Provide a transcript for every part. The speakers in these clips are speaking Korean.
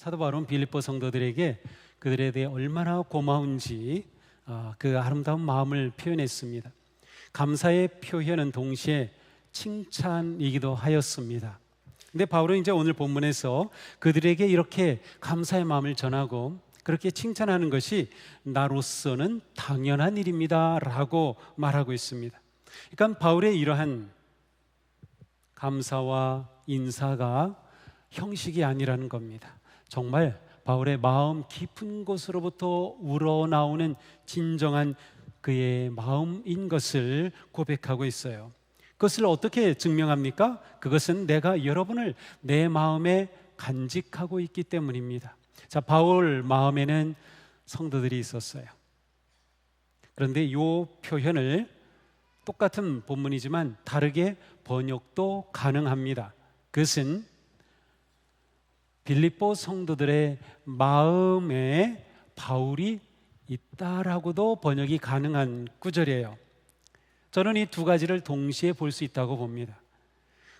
사도 바울은 빌립보 성도들에게 그들에 대해 얼마나 고마운지 그 아름다운 마음을 표현했습니다. 감사의 표현은 동시에 칭찬이기도 하였습니다. 근데 바울은 이제 오늘 본문에서 그들에게 이렇게 감사의 마음을 전하고 그렇게 칭찬하는 것이 나로서는 당연한 일입니다 라고 말하고 있습니다. 그러니까 바울의 이러한 감사와 인사가 형식이 아니라는 겁니다. 정말 바울의 마음 깊은 곳으로부터 우러나오는 진정한 그의 마음인 것을 고백하고 있어요. 그것을 어떻게 증명합니까? 그것은 내가 여러분을 내 마음에 간직하고 있기 때문입니다. 자, 바울 마음에는 성도들이 있었어요. 그런데 이 표현을 똑같은 본문이지만 다르게 번역도 가능합니다. 그것은 빌립보 성도들의 마음에 바울이 있다라고도 번역이 가능한 구절이에요. 저는 이 두 가지를 동시에 볼 수 있다고 봅니다.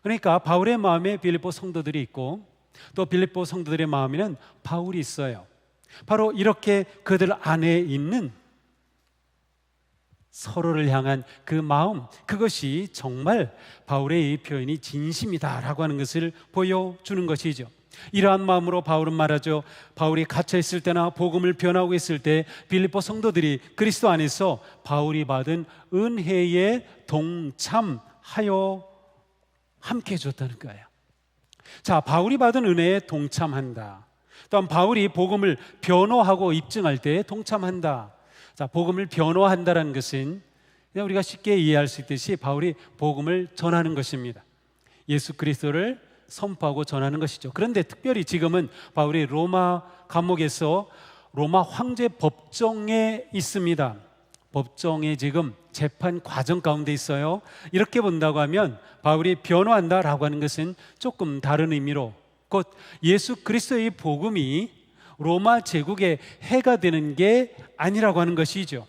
그러니까 바울의 마음에 빌립보 성도들이 있고 또 빌립보 성도들의 마음에는 바울이 있어요. 바로 이렇게 그들 안에 있는 서로를 향한 그 마음, 그것이 정말 바울의 이 표현이 진심이다라고 하는 것을 보여주는 것이죠. 이러한 마음으로 바울은 말하죠. 바울이 갇혀 있을 때나 복음을 변하고 있을 때 빌립보 성도들이 그리스도 안에서 바울이 받은 은혜에 동참하여 함께 해줬다는 거예요. 자, 바울이 받은 은혜에 동참한다. 또한 바울이 복음을 변호하고 입증할 때 동참한다. 자, 복음을 변호한다는 것은 그냥 우리가 쉽게 이해할 수 있듯이 바울이 복음을 전하는 것입니다. 예수 그리스도를 선포하고 전하는 것이죠. 그런데 특별히 지금은 바울이 로마 감옥에서 로마 황제 법정에 있습니다. 법정에 지금 재판 과정 가운데 있어요. 이렇게 본다고 하면 바울이 변호한다라고 하는 것은 조금 다른 의미로 곧 예수 그리스도의 복음이 로마 제국의 해가 되는 게 아니라고 하는 것이죠.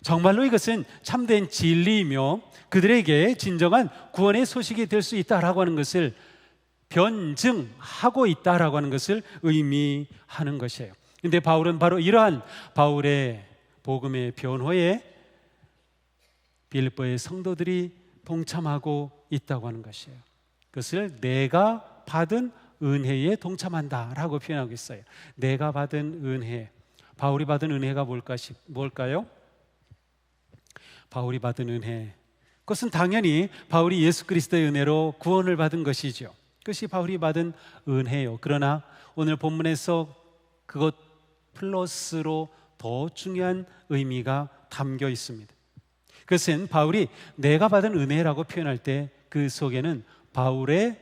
정말로 이것은 참된 진리이며 그들에게 진정한 구원의 소식이 될 수 있다라고 하는 것을 변증하고 있다라고 하는 것을 의미하는 것이에요. 그런데 바울은 바로 이러한 바울의 복음의 변호에 빌립보의 성도들이 동참하고 있다고 하는 것이에요. 그것을 내가 받은 은혜에 동참한다라고 표현하고 있어요. 내가 받은 은혜, 바울이 받은 은혜가 뭘까요? 바울이 받은 은혜, 그것은 당연히 바울이 예수 그리스도의 은혜로 구원을 받은 것이죠. 그것이 바울이 받은 은혜요. 그러나 오늘 본문에서 그것 플러스로 더 중요한 의미가 담겨 있습니다. 그것은 바울이 내가 받은 은혜라고 표현할 때 그 속에는 바울의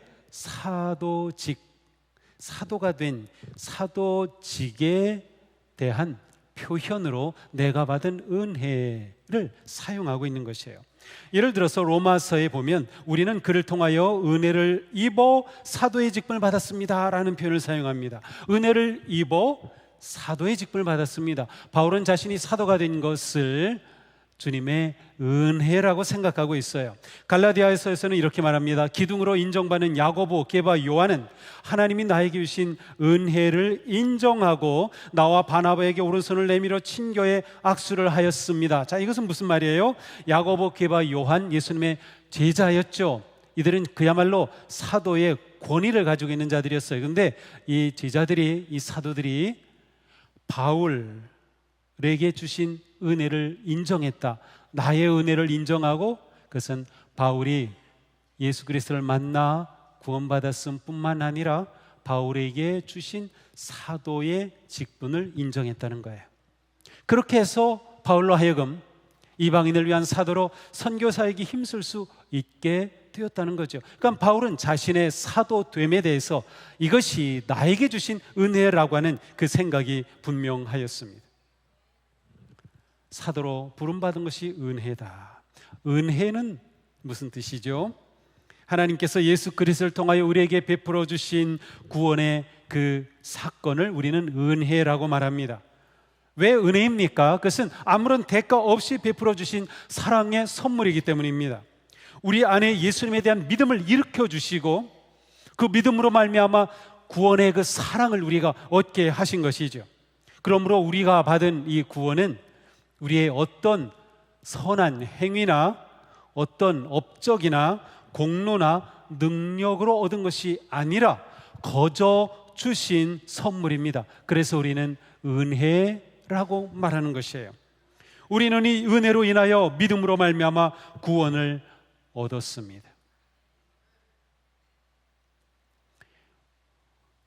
사도가 된 사도직에 대한 표현으로 내가 받은 은혜를 사용하고 있는 것이에요. 예를 들어서 로마서에 보면 우리는 그를 통하여 은혜를 입어 사도의 직분을 받았습니다 라는 표현을 사용합니다. 은혜를 입어 사도의 직분을 받았습니다. 바울은 자신이 사도가 된 것을 주님의 은혜라고 생각하고 있어요. 갈라디아서에서는 이렇게 말합니다. 기둥으로 인정받는 야고보, 게바, 요한은 하나님이 나에게 주신 은혜를 인정하고 나와 바나바에게 오른손을 내밀어 친교에 악수를 하였습니다. 자, 이것은 무슨 말이에요? 야고보, 게바, 요한 예수님의 제자였죠. 이들은 그야말로 사도의 권위를 가지고 있는 자들이었어요. 그런데 이 제자들이, 이 사도들이 바울에게 주신 은혜를 인정했다. 나의 은혜를 인정하고 그것은 바울이 예수 그리스도를 만나 구원받았음 뿐만 아니라 바울에게 주신 사도의 직분을 인정했다는 거예요. 그렇게 해서 바울로 하여금 이방인을 위한 사도로 선교사에게 힘쓸 수 있게 되었다는 거죠. 그러니까 바울은 자신의 사도됨에 대해서 이것이 나에게 주신 은혜라고 하는 그 생각이 분명하였습니다. 사도로 부름받은 것이 은혜다. 은혜는 무슨 뜻이죠? 하나님께서 예수 그리스도를 통하여 우리에게 베풀어 주신 구원의 그 사건을 우리는 은혜라고 말합니다. 왜 은혜입니까? 그것은 아무런 대가 없이 베풀어 주신 사랑의 선물이기 때문입니다. 우리 안에 예수님에 대한 믿음을 일으켜 주시고 그 믿음으로 말미암아 구원의 그 사랑을 우리가 얻게 하신 것이죠. 그러므로 우리가 받은 이 구원은 우리의 어떤 선한 행위나 어떤 업적이나 공로나 능력으로 얻은 것이 아니라 거저 주신 선물입니다. 그래서 우리는 은혜라고 말하는 것이에요. 우리는 이 은혜로 인하여 믿음으로 말미암아 구원을 얻었습니다.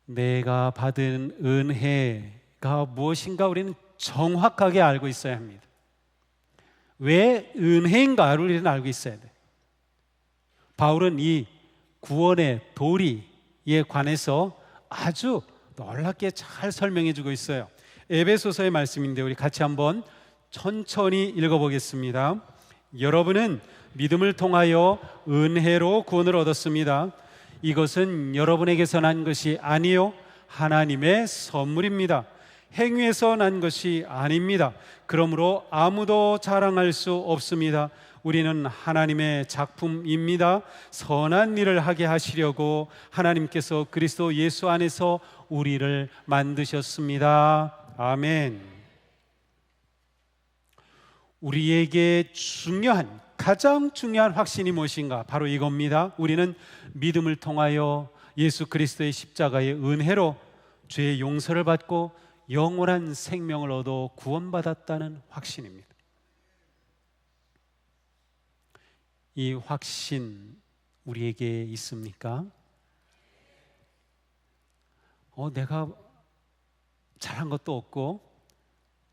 내가 받은 은혜가 무엇인가 우리는 정확하게 알고 있어야 합니다. 왜 은혜인가를 우리는 알고 있어야 돼. 바울은 이 구원의 도리에 관해서 아주 놀랍게 잘 설명해 주고 있어요. 에베소서의 말씀인데 우리 같이 한번 천천히 읽어보겠습니다. 여러분은 믿음을 통하여 은혜로 구원을 얻었습니다. 이것은 여러분에게서 난 것이 아니요 하나님의 선물입니다. 행위에서 난 것이 아닙니다. 그러므로 아무도 자랑할 수 없습니다. 우리는 하나님의 작품입니다. 선한 일을 하게 하시려고 하나님께서 그리스도 예수 안에서 우리를 만드셨습니다. 아멘. 우리에게 가장 중요한 확신이 무엇인가? 바로 이겁니다. 우리는 믿음을 통하여 예수 그리스도의 십자가의 은혜로 죄의 용서를 받고 영원한 생명을 얻어 구원받았다는 확신입니다. 이 확신 우리에게 있습니까? 내가 잘한 것도 없고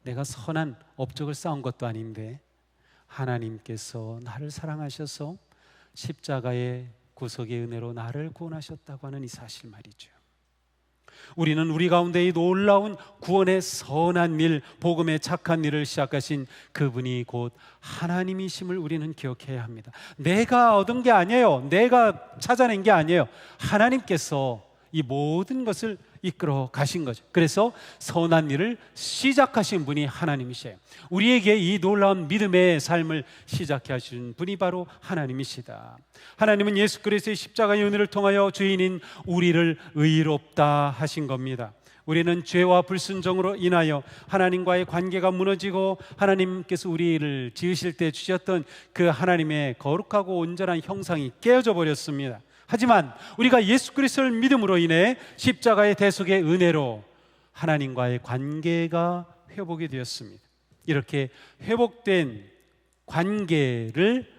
내가 선한 업적을 쌓은 것도 아닌데 하나님께서 나를 사랑하셔서 십자가의 구속의 은혜로 나를 구원하셨다고 하는 이 사실 말이죠. 우리는 우리 가운데 이 놀라운 구원의 선한 일, 복음의 착한 일을 시작하신 그분이 곧 하나님이심을 우리는 기억해야 합니다. 내가 얻은 게 아니에요. 내가 찾아낸 게 아니에요. 하나님께서 이 모든 것을 이끌어 가신 거죠. 그래서 선한 일을 시작하신 분이 하나님이세요. 우리에게 이 놀라운 믿음의 삶을 시작해 하신 분이 바로 하나님이시다. 하나님은 예수 그리스도의 십자가의 은혜를 통하여 죄인인 우리를 의롭다 하신 겁니다. 우리는 죄와 불순종으로 인하여 하나님과의 관계가 무너지고 하나님께서 우리를 지으실 때 주셨던 그 하나님의 거룩하고 온전한 형상이 깨어져 버렸습니다. 하지만 우리가 예수 그리스도를 믿음으로 인해 십자가의 대속의 은혜로 하나님과의 관계가 회복이 되었습니다. 이렇게 회복된 관계를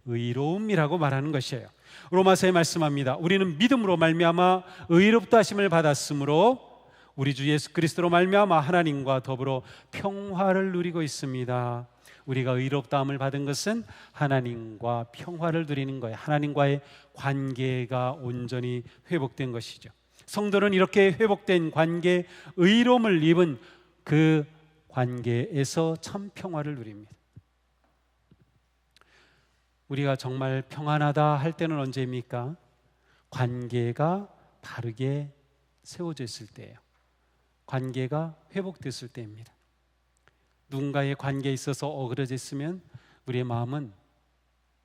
의로움이라고 말하는 것이에요. 로마서에 말씀합니다. 우리는 믿음으로 말미암아 의롭다 하심을 받았으므로 우리 주 예수 그리스도로 말미암아 하나님과 더불어 평화를 누리고 있습니다. 우리가 의롭다함을 받은 것은 하나님과 평화를 누리는 거예요. 하나님과의 관계가 온전히 회복된 것이죠. 성도는 이렇게 회복된 관계, 의로움을 입은 그 관계에서 참 평화를 누립니다. 우리가 정말 평안하다 할 때는 언제입니까? 관계가 바르게 세워져 있을 때예요. 관계가 회복됐을 때입니다. 누군가의 관계에 있어서 어그러졌으면 우리의 마음은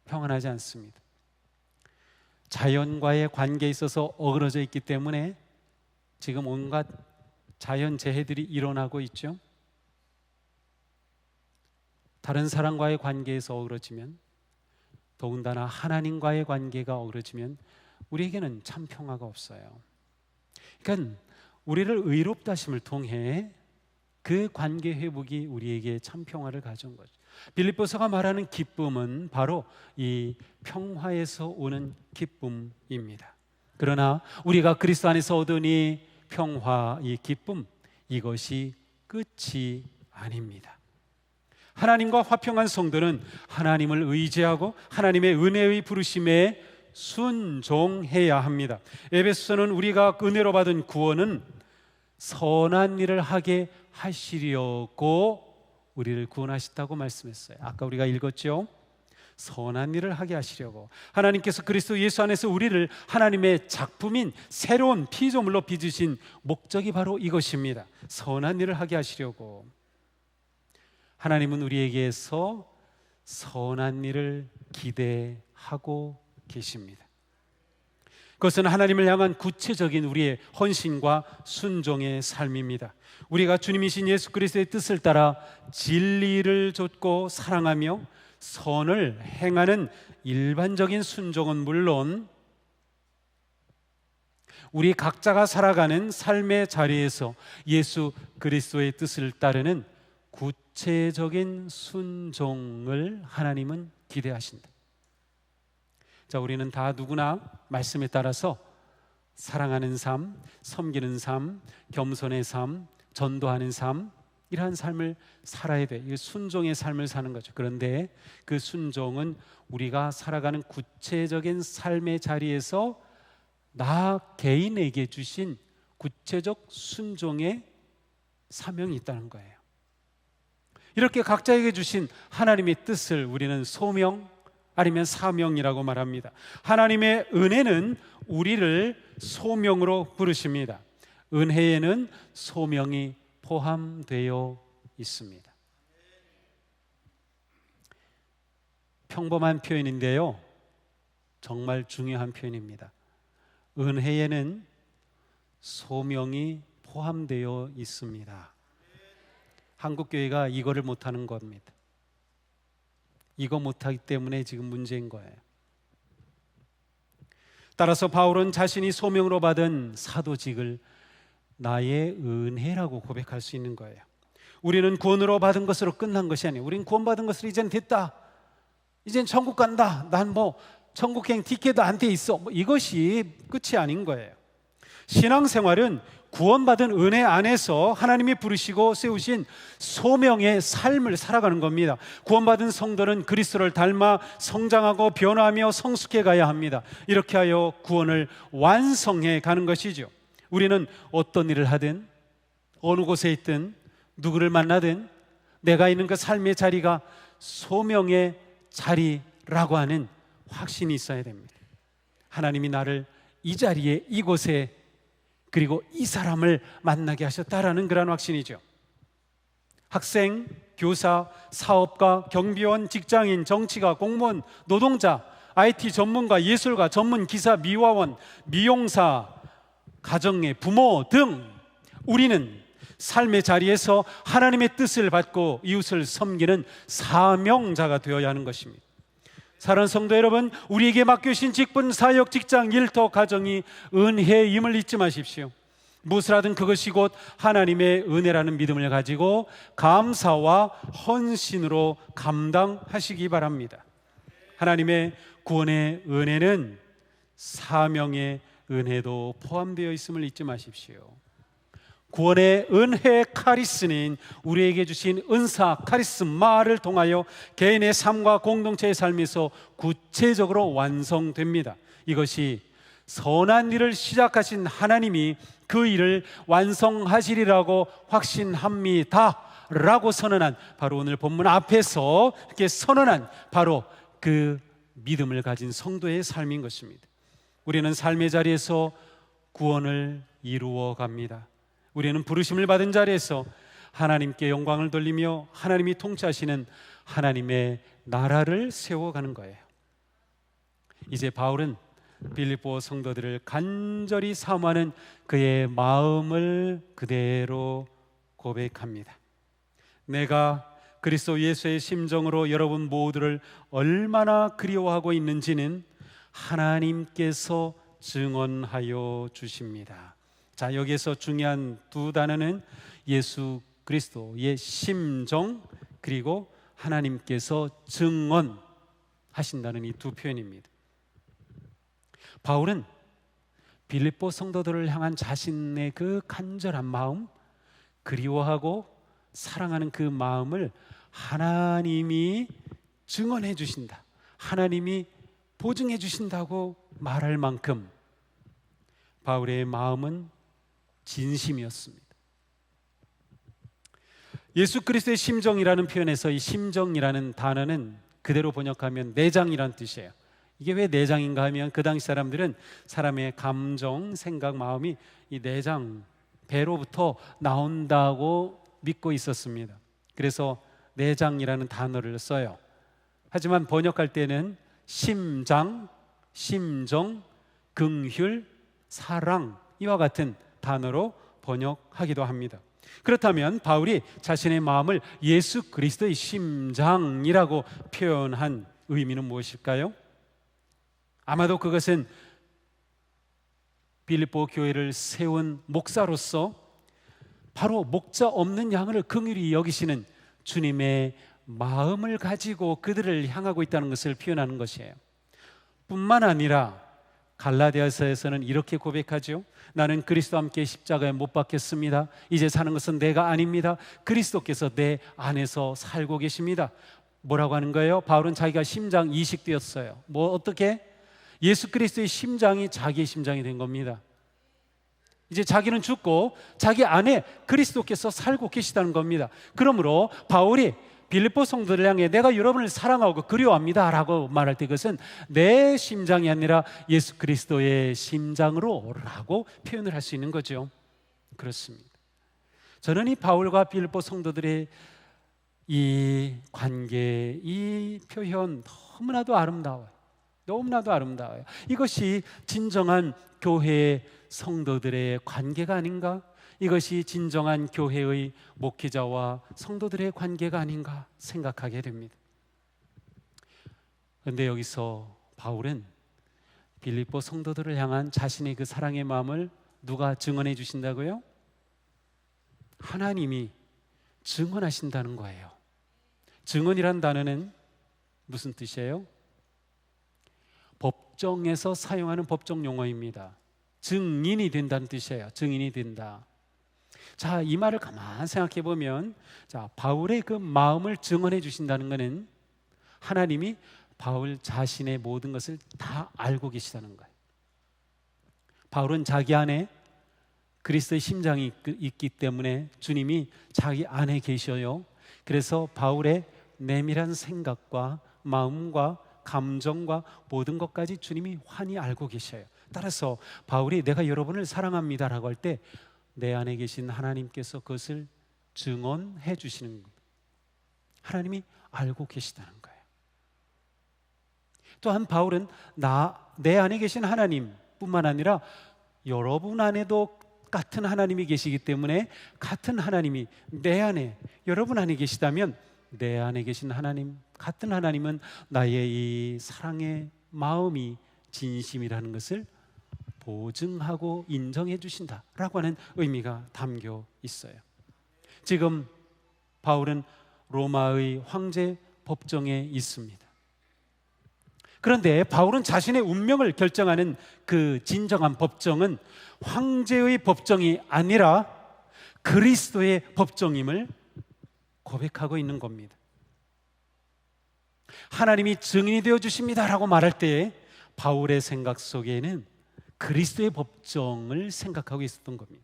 평안하지 않습니다. 자연과의 관계에 있어서 어그러져 있기 때문에 지금 온갖 자연재해들이 일어나고 있죠. 다른 사람과의 관계에서 어그러지면, 더군다나 하나님과의 관계가 어그러지면 우리에게는 참 평화가 없어요. 그러니까 우리를 의롭다 하심을 통해 그 관계 회복이 우리에게 참 평화를 가져온 거죠. 빌립보서가 말하는 기쁨은 바로 이 평화에서 오는 기쁨입니다. 그러나 우리가 그리스도 안에서 얻은 이 평화, 이 기쁨, 이것이 끝이 아닙니다. 하나님과 화평한 성도는 하나님을 의지하고 하나님의 은혜의 부르심에 순종해야 합니다. 에베소서는 우리가 은혜로 받은 구원은 선한 일을 하게 하시려고 우리를 구원하셨다고 말씀했어요. 아까 우리가 읽었죠? 선한 일을 하게 하시려고 하나님께서 그리스도 예수 안에서 우리를 하나님의 작품인 새로운 피조물로 빚으신 목적이 바로 이것입니다. 선한 일을 하게 하시려고 하나님은 우리에게서 선한 일을 기대하고 계십니다. 그것은 하나님을 향한 구체적인 우리의 헌신과 순종의 삶입니다. 우리가 주님이신 예수 그리스도의 뜻을 따라 진리를 좇고 사랑하며 선을 행하는 일반적인 순종은 물론, 우리 각자가 살아가는 삶의 자리에서 예수 그리스도의 뜻을 따르는 구체적인 순종을 하나님은 기대하신다. 자, 우리는 다 누구나 말씀에 따라서 사랑하는 삶, 섬기는 삶, 겸손의 삶, 전도하는 삶, 이러한 삶을 살아야 돼. 이 순종의 삶을 사는 거죠. 그런데 그 순종은 우리가 살아가는 구체적인 삶의 자리에서 나 개인에게 주신 구체적 순종의 사명이 있다는 거예요. 이렇게 각자에게 주신 하나님의 뜻을 우리는 소명 아니면 사명이라고 말합니다. 하나님의 은혜는 우리를 소명으로 부르십니다. 은혜에는 소명이 포함되어 있습니다. 평범한 표현인데요, 정말 중요한 표현입니다. 은혜에는 소명이 포함되어 있습니다. 한국교회가 이거를 못하는 겁니다. 이거 못하기 때문에 지금 문제인 거예요. 따라서 바울은 자신이 소명으로 받은 사도직을 나의 은혜라고 고백할 수 있는 거예요. 우리는 구원으로 받은 것으로 끝난 것이 아니에요. 우리는 구원받은 것으로 이젠 됐다, 이젠 천국 간다, 난 천국행 티켓도 안 돼 있어, 이것이 끝이 아닌 거예요. 신앙생활은 구원받은 은혜 안에서 하나님이 부르시고 세우신 소명의 삶을 살아가는 겁니다. 구원받은 성도는 그리스도를 닮아 성장하고 변화하며 성숙해 가야 합니다. 이렇게 하여 구원을 완성해 가는 것이죠. 우리는 어떤 일을 하든, 어느 곳에 있든, 누구를 만나든 내가 있는 그 삶의 자리가 소명의 자리라고 하는 확신이 있어야 됩니다. 하나님이 나를 이 자리에, 이곳에, 그리고 이 사람을 만나게 하셨다라는 그런 확신이죠. 학생, 교사, 사업가, 경비원, 직장인, 정치가, 공무원, 노동자, IT 전문가, 예술가, 전문 기사, 미화원, 미용사, 가정의 부모 등 우리는 삶의 자리에서 하나님의 뜻을 받고 이웃을 섬기는 사명자가 되어야 하는 것입니다. 사랑하는 성도 여러분, 우리에게 맡겨주신 직분, 사역, 직장, 일터, 가정이 은혜임을 잊지 마십시오. 무엇을 하든 그것이 곧 하나님의 은혜라는 믿음을 가지고 감사와 헌신으로 감당하시기 바랍니다. 하나님의 구원의 은혜는 사명의 은혜도 포함되어 있음을 잊지 마십시오. 구원의 은혜 카리스는 우리에게 주신 은사 카리스마를 통하여 개인의 삶과 공동체의 삶에서 구체적으로 완성됩니다. 이것이 선한 일을 시작하신 하나님이 그 일을 완성하시리라고 확신합니다 라고 선언한, 바로 오늘 본문 앞에서 이렇게 선언한 바로 그 믿음을 가진 성도의 삶인 것입니다. 우리는 삶의 자리에서 구원을 이루어 갑니다. 우리는 부르심을 받은 자리에서 하나님께 영광을 돌리며 하나님이 통치하시는 하나님의 나라를 세워가는 거예요. 이제 바울은 빌립보 성도들을 간절히 사모하는 그의 마음을 그대로 고백합니다. 내가 그리스도 예수의 심정으로 여러분 모두를 얼마나 그리워하고 있는지는 하나님께서 증언하여 주십니다. 자, 여기에서 중요한 두 단어는 예수 그리스도의 심정, 그리고 하나님께서 증언하신다는 이 두 표현입니다. 바울은 빌립보 성도들을 향한 자신의 그 간절한 마음, 그리워하고 사랑하는 그 마음을 하나님이 증언해 주신다, 하나님이 보증해 주신다고 말할 만큼 바울의 마음은 진심이었습니다. 예수 그리스도의 심정이라는 표현에서 이 심정이라는 단어는 그대로 번역하면 내장이라는 뜻이에요. 이게 왜 내장인가 하면 그 당시 사람들은 사람의 감정, 생각, 마음이 이 내장, 배로부터 나온다고 믿고 있었습니다. 그래서 내장이라는 단어를 써요. 하지만 번역할 때는 심장, 심정, 긍휼, 사랑 이와 같은 단어로 번역하기도 합니다. 그렇다면 바울이 자신의 마음을 예수 그리스도의 심장이라고 표현한 의미는 무엇일까요? 아마도 그것은 빌립보 교회를 세운 목사로서 바로 목자 없는 양을 긍휼히 여기시는 주님의 마음을 가지고 그들을 향하고 있다는 것을 표현하는 것이에요. 뿐만 아니라 갈라디아서에서는 이렇게 고백하죠. 나는 그리스도와 함께 십자가에 못 박혔습니다. 이제 사는 것은 내가 아닙니다. 그리스도께서 내 안에서 살고 계십니다. 뭐라고 하는 거예요? 바울은 자기가 심장 이식되었어요. 어떻게? 예수 그리스도의 심장이 자기의 심장이 된 겁니다. 이제 자기는 죽고 자기 안에 그리스도께서 살고 계시다는 겁니다. 그러므로 바울이 빌립보 성도들 향해 내가 여러분을 사랑하고 그리워합니다 라고 말할 때 그것은 내 심장이 아니라 예수 그리스도의 심장으로 라고 표현을 할 수 있는 거죠. 그렇습니다. 저는 이 바울과 빌립보 성도들의 이 관계, 이 표현 너무나도 아름다워요. 너무나도 아름다워요. 이것이 진정한 교회 성도들의 관계가 아닌가? 이것이 진정한 교회의 목회자와 성도들의 관계가 아닌가 생각하게 됩니다. 그런데 여기서 바울은 빌립보 성도들을 향한 자신의 그 사랑의 마음을 누가 증언해 주신다고요? 하나님이 증언하신다는 거예요. 증언이란 단어는 무슨 뜻이에요? 법정에서 사용하는 법정 용어입니다. 증인이 된다는 뜻이에요. 증인이 된다. 자, 이 말을 가만히 생각해 보면, 자, 바울의 그 마음을 증언해 주신다는 것은 하나님이 바울 자신의 모든 것을 다 알고 계시다는 거예요. 바울은 자기 안에 그리스도의 심장이 있기 때문에 주님이 자기 안에 계셔요. 그래서 바울의 내밀한 생각과 마음과 감정과 모든 것까지 주님이 환히 알고 계셔요. 따라서 바울이 내가 여러분을 사랑합니다라고 할 때 내 안에 계신 하나님께서 그것을 증언해 주시는 겁니다. 하나님이 알고 계시다는 거예요. 또한 바울은 내 안에 계신 하나님뿐만 아니라 여러분 안에도 같은 하나님이 계시기 때문에 같은 하나님이 내 안에, 여러분 안에 계시다면 내 안에 계신 하나님, 같은 하나님은 나의 이 사랑의 마음이 진심이라는 것을 보증하고 인정해 주신다라고 하는 의미가 담겨 있어요. 지금 바울은 로마의 황제 법정에 있습니다. 그런데 바울은 자신의 운명을 결정하는 그 진정한 법정은 황제의 법정이 아니라 그리스도의 법정임을 고백하고 있는 겁니다. 하나님이 증인이 되어 주십니다라고 말할 때 바울의 생각 속에는 그리스도의 법정을 생각하고 있었던 겁니다.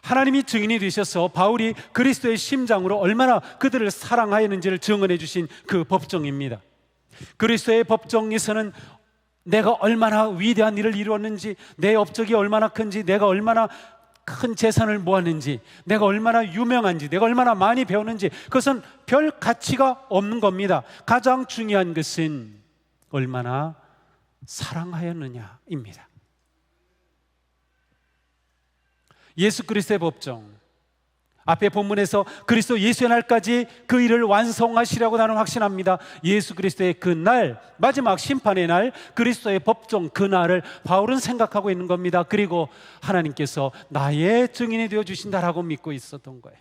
하나님이 증인이 되셔서 바울이 그리스도의 심장으로 얼마나 그들을 사랑하였는지를 증언해 주신 그 법정입니다. 그리스도의 법정에서는 내가 얼마나 위대한 일을 이루었는지, 내 업적이 얼마나 큰지, 내가 얼마나 큰 재산을 모았는지, 내가 얼마나 유명한지, 내가 얼마나 많이 배웠는지, 그것은 별 가치가 없는 겁니다. 가장 중요한 것은 얼마나 사랑하였느냐입니다. 예수 그리스도의 법정, 앞에 본문에서 그리스도 예수의 날까지 그 일을 완성하시라고 나는 확신합니다. 예수 그리스도의 그 날, 마지막 심판의 날, 그리스도의 법정 그 날을 바울은 생각하고 있는 겁니다. 그리고 하나님께서 나의 증인이 되어 주신다라고 믿고 있었던 거예요.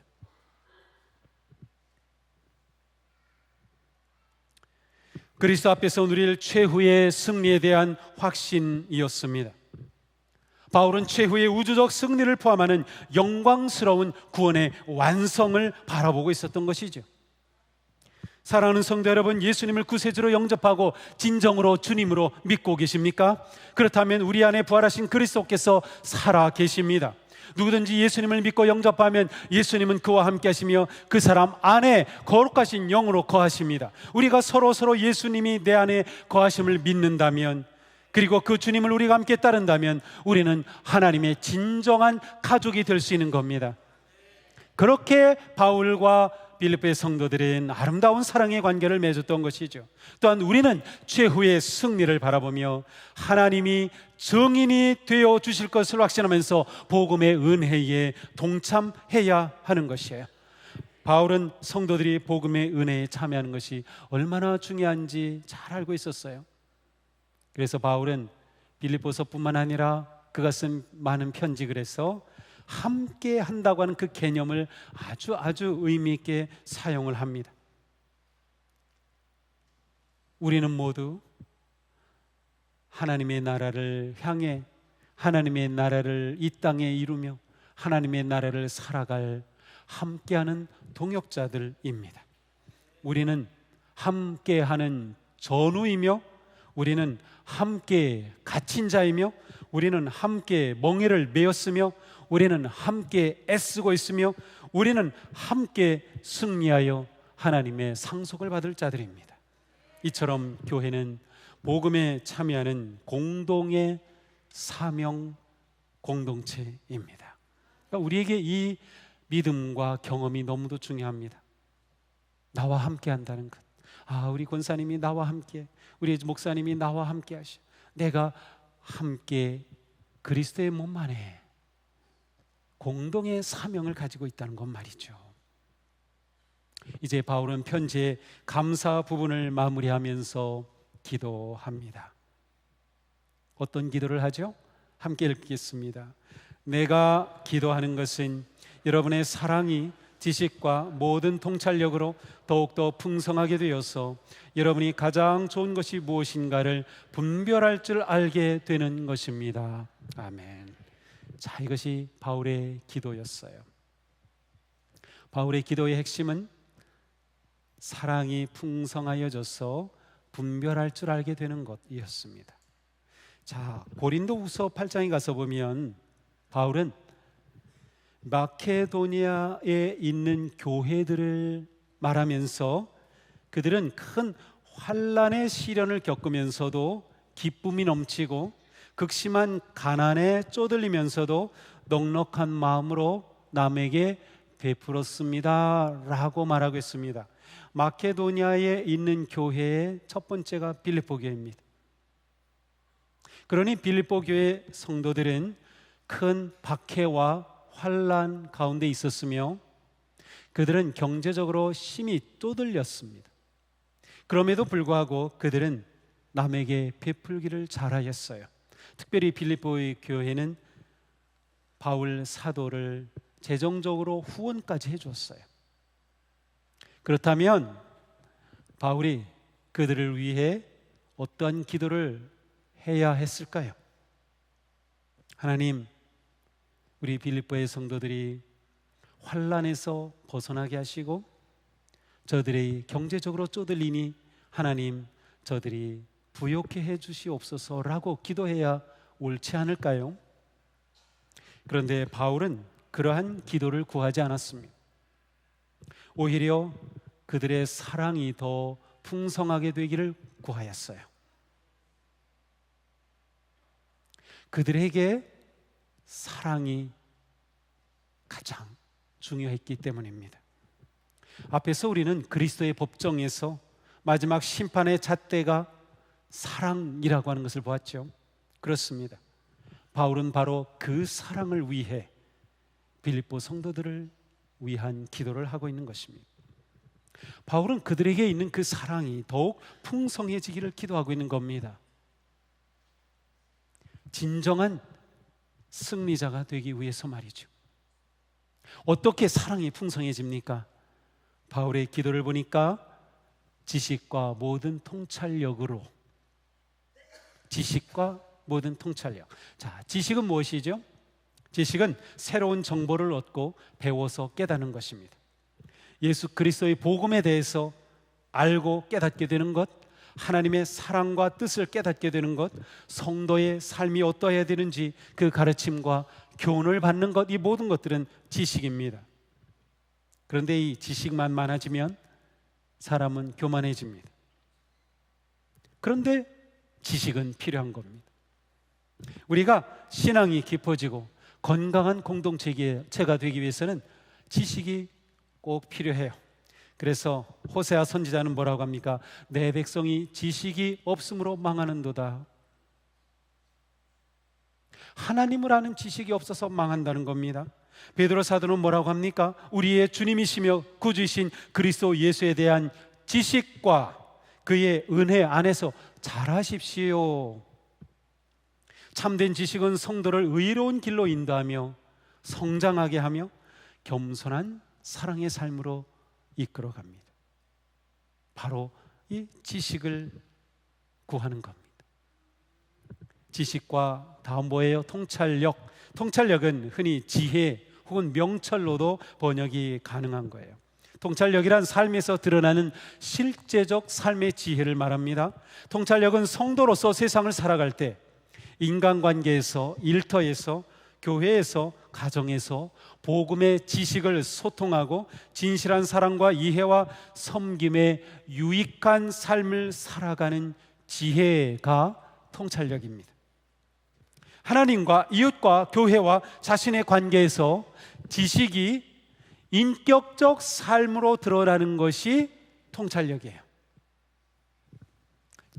그리스도 앞에서 누릴 최후의 승리에 대한 확신이었습니다. 바울은 최후의 우주적 승리를 포함하는 영광스러운 구원의 완성을 바라보고 있었던 것이죠. 사랑하는 성도 여러분, 예수님을 구세주로 영접하고 진정으로 주님으로 믿고 계십니까? 그렇다면 우리 안에 부활하신 그리스도께서 살아 계십니다. 누구든지 예수님을 믿고 영접하면 예수님은 그와 함께 하시며 그 사람 안에 거룩하신 영으로 거하십니다. 우리가 서로 예수님이 내 안에 거하심을 믿는다면, 그리고 그 주님을 우리가 함께 따른다면 우리는 하나님의 진정한 가족이 될 수 있는 겁니다. 그렇게 바울과 빌립보의 성도들은 아름다운 사랑의 관계를 맺었던 것이죠. 또한 우리는 최후의 승리를 바라보며 하나님이 증인이 되어 주실 것을 확신하면서 복음의 은혜에 동참해야 하는 것이에요. 바울은 성도들이 복음의 은혜에 참여하는 것이 얼마나 중요한지 잘 알고 있었어요. 그래서 바울은 빌립보서뿐만 아니라 그가 쓴 많은 편지를 해서 함께 한다고 하는 그 개념을 아주 의미 있게 사용을 합니다. 우리는 모두 하나님의 나라를 향해 하나님의 나라를 이 땅에 이루며 하나님의 나라를 살아갈 함께하는 동역자들입니다. 우리는 함께하는 전우이며 우리는 함께 갇힌 자이며 우리는 함께 멍에를 메었으며 우리는 함께 애쓰고 있으며 우리는 함께 승리하여 하나님의 상속을 받을 자들입니다. 이처럼 교회는 복음에 참여하는 공동의 사명 공동체입니다. 그러니까 우리에게 이 믿음과 경험이 너무도 중요합니다. 나와 함께 한다는 것. 우리 권사님이 나와 함께, 우리 목사님이 나와 함께 하셔. 내가 함께 그리스도의 몸 안에 공동의 사명을 가지고 있다는 것 말이죠. 이제 바울은 편지의 감사 부분을 마무리하면서 기도합니다. 어떤 기도를 하죠? 함께 읽겠습니다. 내가 기도하는 것은 여러분의 사랑이 지식과 모든 통찰력으로 더욱더 풍성하게 되어서 여러분이 가장 좋은 것이 무엇인가를 분별할 줄 알게 되는 것입니다. 아멘. 자, 이것이 바울의 기도였어요. 바울의 기도의 핵심은 사랑이 풍성하여져서 분별할 줄 알게 되는 것이었습니다. 자, 고린도후서 8장에 가서 보면 바울은 마케도니아에 있는 교회들을 말하면서 그들은 큰 환난의 시련을 겪으면서도 기쁨이 넘치고 극심한 가난에 쪼들리면서도 넉넉한 마음으로 남에게 베풀었습니다 라고 말하고 있습니다. 마케도니아에 있는 교회의 첫 번째가 빌립보 교회입니다. 그러니 빌립보 교회 성도들은 큰 박해와 환난 가운데 있었으며 그들은 경제적으로 심히 쪼들렸습니다. 그럼에도 불구하고 그들은 남에게 베풀기를 잘하였어요. 특별히 빌립보의 교회는 바울 사도를 재정적으로 후원까지 해줬어요. 그렇다면 바울이 그들을 위해 어떠한 기도를 해야 했을까요? 하나님, 우리 빌립보의 성도들이 환난에서 벗어나게 하시고 저들이 경제적으로 쪼들리니 하나님 저들이 부욕해 해 주시옵소서라고 기도해야 옳지 않을까요? 그런데 바울은 그러한 기도를 구하지 않았습니다. 오히려 그들의 사랑이 더 풍성하게 되기를 구하였어요. 그들에게 사랑이 가장 중요했기 때문입니다. 앞에서 우리는 그리스도의 법정에서 마지막 심판의 잣대가 사랑이라고 하는 것을 보았죠. 그렇습니다. 바울은 바로 그 사랑을 위해 빌립보 성도들을 위한 기도를 하고 있는 것입니다. 바울은 그들에게 있는 그 사랑이 더욱 풍성해지기를 기도하고 있는 겁니다. 진정한 승리자가 되기 위해서 말이죠. 어떻게 사랑이 풍성해집니까? 바울의 기도를 보니까 지식과 모든 통찰력으로, 지식과 모든 통찰력. 자, 지식은 무엇이죠? 지식은 새로운 정보를 얻고 배워서 깨닫는 것입니다. 예수 그리스도의 복음에 대해서 알고 깨닫게 되는 것, 하나님의 사랑과 뜻을 깨닫게 되는 것, 성도의 삶이 어떠해야 되는지 그 가르침과 교훈을 받는 것, 이 모든 것들은 지식입니다. 그런데 이 지식만 많아지면 사람은 교만해집니다. 그런데 지식은 필요한 겁니다. 우리가 신앙이 깊어지고 건강한 공동체가 되기 위해서는 지식이 꼭 필요해요. 그래서 호세아 선지자는 뭐라고 합니까? 내 백성이 지식이 없으므로 망하는도다. 하나님을 아는 지식이 없어서 망한다는 겁니다. 베드로 사도는 뭐라고 합니까? 우리의 주님이시며 구주이신 그리스도 예수에 대한 지식과 그의 은혜 안에서 잘하십시오. 참된 지식은 성도를 의로운 길로 인도하며 성장하게 하며 겸손한 사랑의 삶으로 이끌어갑니다. 바로 이 지식을 구하는 겁니다. 지식과 다음 뭐예요? 통찰력. 통찰력은 흔히 지혜 혹은 명철로도 번역이 가능한 거예요. 통찰력이란 삶에서 드러나는 실제적 삶의 지혜를 말합니다. 통찰력은 성도로서 세상을 살아갈 때 인간관계에서, 일터에서, 교회에서, 가정에서 복음의 지식을 소통하고 진실한 사랑과 이해와 섬김의 유익한 삶을 살아가는 지혜가 통찰력입니다. 하나님과 이웃과 교회와 자신의 관계에서 지식이 인격적 삶으로 드러나는 것이 통찰력이에요.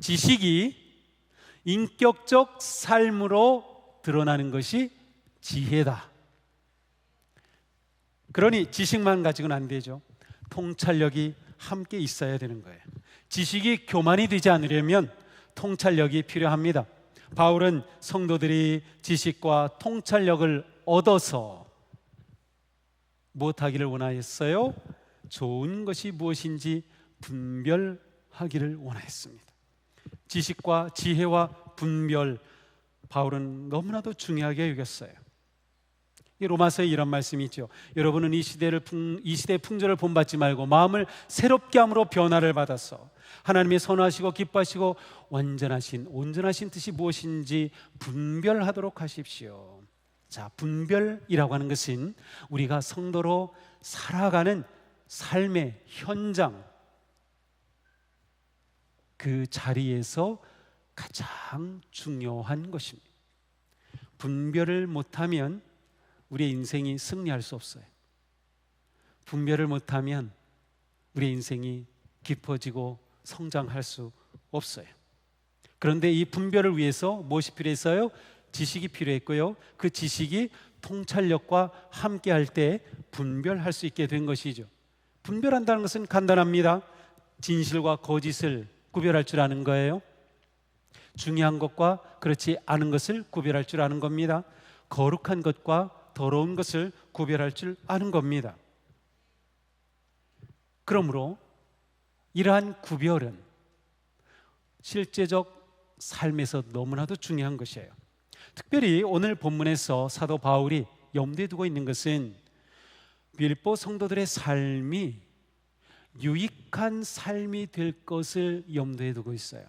지식이 인격적 삶으로 드러나는 것이 지혜다. 그러니 지식만 가지고는 안 되죠. 통찰력이 함께 있어야 되는 거예요. 지식이 교만이 되지 않으려면 통찰력이 필요합니다. 바울은 성도들이 지식과 통찰력을 얻어서 무엇하기를 원하였어요? 좋은 것이 무엇인지 분별하기를 원하였습니다. 지식과 지혜와 분별, 바울은 너무나도 중요하게 여겼어요. 로마서에 이런 말씀이 있죠. 여러분은 이 시대의 풍조를 본받지 말고 마음을 새롭게 함으로 변화를 받아서 하나님의 선하시고 기뻐하시고 온전하신 뜻이 무엇인지 분별하도록 하십시오. 자, 분별이라고 하는 것은 우리가 성도로 살아가는 삶의 현장, 그 자리에서 가장 중요한 것입니다. 분별을 못하면 우리의 인생이 승리할 수 없어요. 분별을 못하면 우리의 인생이 깊어지고 성장할 수 없어요. 그런데 이 분별을 위해서 무엇이 필요했어요? 지식이 필요했고요. 그 지식이 통찰력과 함께할 때 분별할 수 있게 된 것이죠. 분별한다는 것은 간단합니다. 진실과 거짓을 구별할 줄 아는 거예요. 중요한 것과 그렇지 않은 것을 구별할 줄 아는 겁니다. 거룩한 것과 더러운 것을 구별할 줄 아는 겁니다. 그러므로 이러한 구별은 실제적 삶에서 너무나도 중요한 것이에요. 특별히 오늘 본문에서 사도 바울이 염두에 두고 있는 것은 빌립보 성도들의 삶이 유익한 삶이 될 것을 염두에 두고 있어요.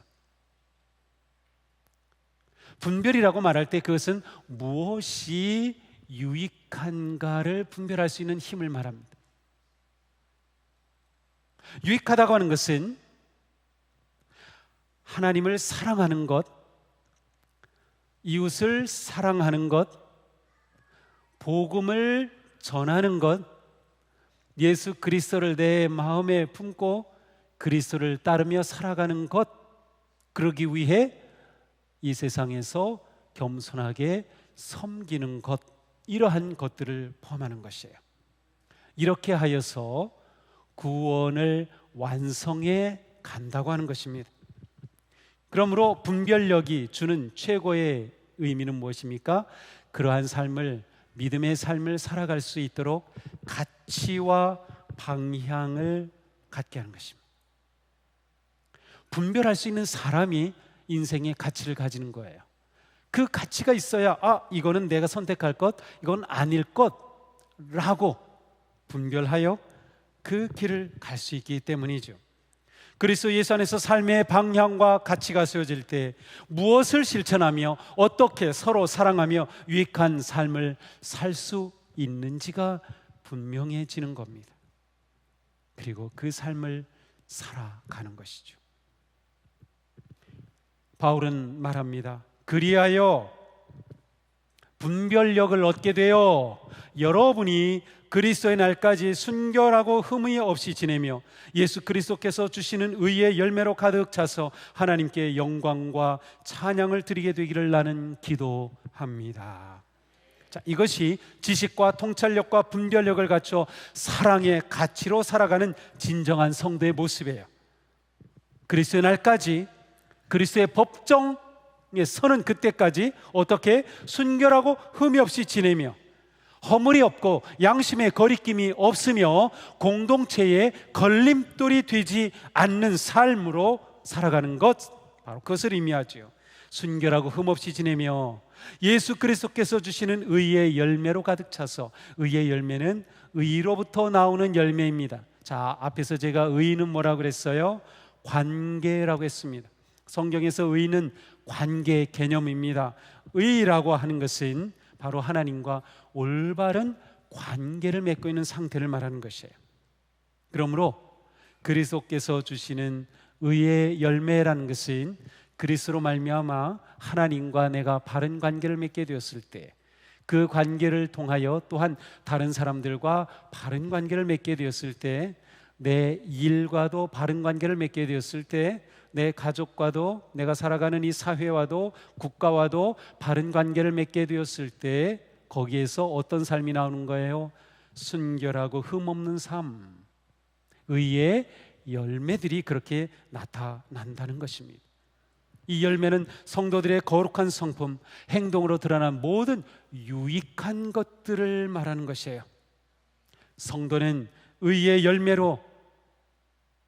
분별이라고 말할 때 그것은 무엇이 유익한가를 분별할 수 있는 힘을 말합니다. 유익하다고 하는 것은 하나님을 사랑하는 것, 이웃을 사랑하는 것, 복음을 전하는 것, 예수 그리스도를 내 마음에 품고 그리스도를 따르며 살아가는 것, 그러기 위해 이 세상에서 겸손하게 섬기는 것, 이러한 것들을 포함하는 것이에요. 이렇게 하여서 구원을 완성해 간다고 하는 것입니다. 그러므로 분별력이 주는 최고의 의미는 무엇입니까? 그러한 삶을, 믿음의 삶을 살아갈 수 있도록 가치와 방향을 갖게 하는 것입니다. 분별할 수 있는 사람이 인생의 가치를 가지는 거예요. 그 가치가 있어야 이거는 내가 선택할 것, 이건 아닐 것라고 분별하여 그 길을 갈 수 있기 때문이죠. 그리스도 예수 안에서 삶의 방향과 가치가 세워질 때 무엇을 실천하며 어떻게 서로 사랑하며 유익한 삶을 살 수 있는지가 분명해지는 겁니다. 그리고 그 삶을 살아가는 것이죠. 바울은 말합니다. 그리하여 분별력을 얻게 되어 여러분이 그리스도의 날까지 순결하고 흠이 없이 지내며 예수 그리스도께서 주시는 의의 열매로 가득 차서 하나님께 영광과 찬양을 드리게 되기를 나는 기도합니다. 자, 이것이 지식과 통찰력과 분별력을 갖춰 사랑의 가치로 살아가는 진정한 성도의 모습이에요. 그리스도의 날까지, 그리스도의 법정에 서는 그때까지 어떻게 순결하고 흠이 없이 지내며 허물이 없고 양심의 거리낌이 없으며 공동체에 걸림돌이 되지 않는 삶으로 살아가는 것, 바로 그것을 의미하죠. 순결하고 흠없이 지내며 예수 그리스도께서 주시는 의의 열매로 가득 차서, 의의 열매는 의로부터 나오는 열매입니다. 자, 앞에서 제가 의는 뭐라고 그랬어요? 관계라고 했습니다. 성경에서 의는 관계 개념입니다. 의라고 하는 것은 바로 하나님과 올바른 관계를 맺고 있는 상태를 말하는 것이에요. 그러므로 그리스도께서 주시는 의의 열매라는 것은 그리스도로 말미암아 하나님과 내가 바른 관계를 맺게 되었을 때, 그 관계를 통하여 또한 다른 사람들과 바른 관계를 맺게 되었을 때, 내 일과도 바른 관계를 맺게 되었을 때, 내 가족과도, 내가 살아가는 이 사회와도 국가와도 바른 관계를 맺게 되었을 때, 거기에서 어떤 삶이 나오는 거예요? 순결하고 흠없는 삶, 의의 열매들이 그렇게 나타난다는 것입니다. 이 열매는 성도들의 거룩한 성품, 행동으로 드러난 모든 유익한 것들을 말하는 것이에요. 성도는 의의 열매로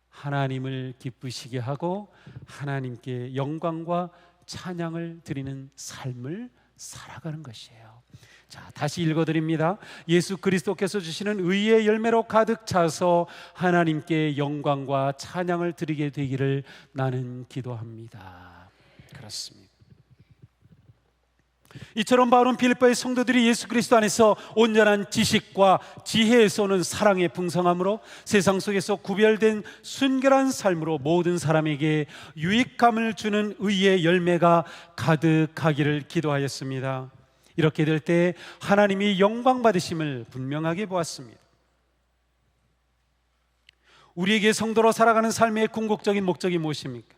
하나님을 기쁘시게 하고 하나님께 영광과 찬양을 드리는 삶을 살아가는 것이에요. 자, 다시 읽어드립니다. 예수 그리스도께서 주시는 의의 열매로 가득 차서 하나님께 영광과 찬양을 드리게 되기를 나는 기도합니다. 그렇습니다. 이처럼 바울은 빌립보의 성도들이 예수 그리스도 안에서 온전한 지식과 지혜에서 오는 사랑의 풍성함으로 세상 속에서 구별된 순결한 삶으로 모든 사람에게 유익함을 주는 의의 열매가 가득하기를 기도하였습니다. 이렇게 될 때 하나님이 영광 받으심을 분명하게 보았습니다. 우리에게 성도로 살아가는 삶의 궁극적인 목적이 무엇입니까?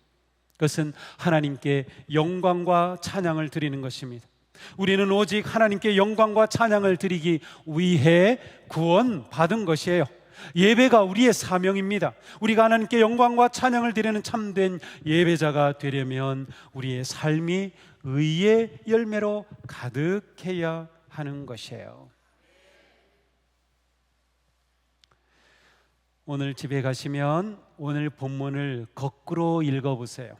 그것은 하나님께 영광과 찬양을 드리는 것입니다. 우리는 오직 하나님께 영광과 찬양을 드리기 위해 구원받은 것이에요. 예배가 우리의 사명입니다. 우리가 하나님께 영광과 찬양을 드리는 참된 예배자가 되려면 우리의 삶이 의의 열매로 가득해야 하는 것이에요. 오늘 집에 가시면 오늘 본문을 거꾸로 읽어보세요.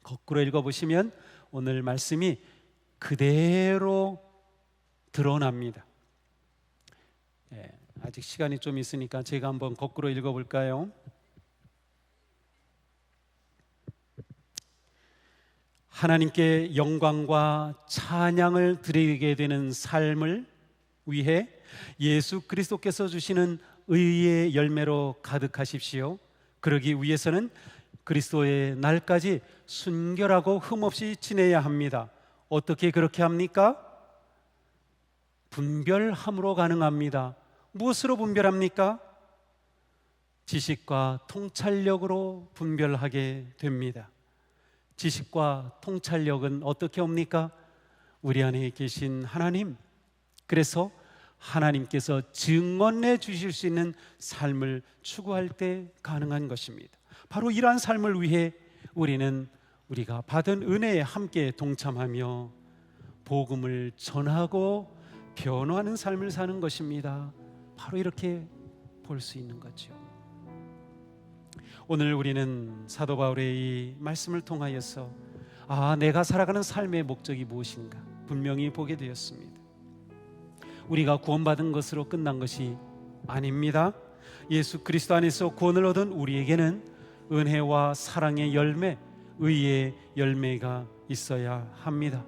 거꾸로 읽어보시면 오늘 말씀이 그대로 드러납니다. 아직 시간이 좀 있으니까 제가 한번 거꾸로 읽어볼까요? 하나님께 영광과 찬양을 드리게 되는 삶을 위해 예수 그리스도께서 주시는 의의 열매로 가득하십시오. 그러기 위해서는 그리스도의 날까지 순결하고 흠없이 지내야 합니다. 어떻게 그렇게 합니까? 분별함으로 가능합니다. 무엇으로 분별합니까? 지식과 통찰력으로 분별하게 됩니다. 지식과 통찰력은 어떻게 옵니까? 우리 안에 계신 하나님, 그래서 하나님께서 증언해 주실 수 있는 삶을 추구할 때 가능한 것입니다. 바로 이러한 삶을 위해 우리는 우리가 받은 은혜에 함께 동참하며 복음을 전하고 변화하는 삶을 사는 것입니다. 바로 이렇게 볼 수 있는 거죠. 오늘 우리는 사도 바울의 이 말씀을 통하여서 내가 살아가는 삶의 목적이 무엇인가 분명히 보게 되었습니다. 우리가 구원받은 것으로 끝난 것이 아닙니다. 예수 그리스도 안에서 구원을 얻은 우리에게는 은혜와 사랑의 열매, 의의 열매가 있어야 합니다.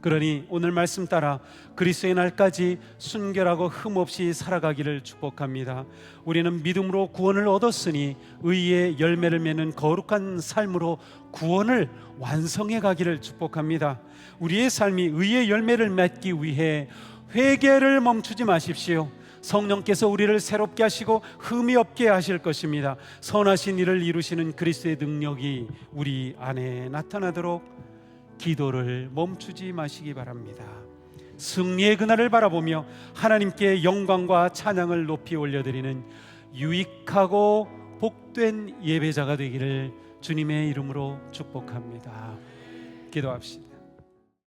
그러니 오늘 말씀 따라 그리스도의 날까지 순결하고 흠없이 살아가기를 축복합니다. 우리는 믿음으로 구원을 얻었으니 의의 열매를 맺는 거룩한 삶으로 구원을 완성해 가기를 축복합니다. 우리의 삶이 의의 열매를 맺기 위해 회개를 멈추지 마십시오. 성령께서 우리를 새롭게 하시고 흠이 없게 하실 것입니다. 선하신 일을 이루시는 그리스도의 능력이 우리 안에 나타나도록 기도를 멈추지 마시기 바랍니다. 승리의 그날을 바라보며 하나님께 영광과 찬양을 높이 올려드리는 유익하고 복된 예배자가 되기를 주님의 이름으로 축복합니다. 기도합시다.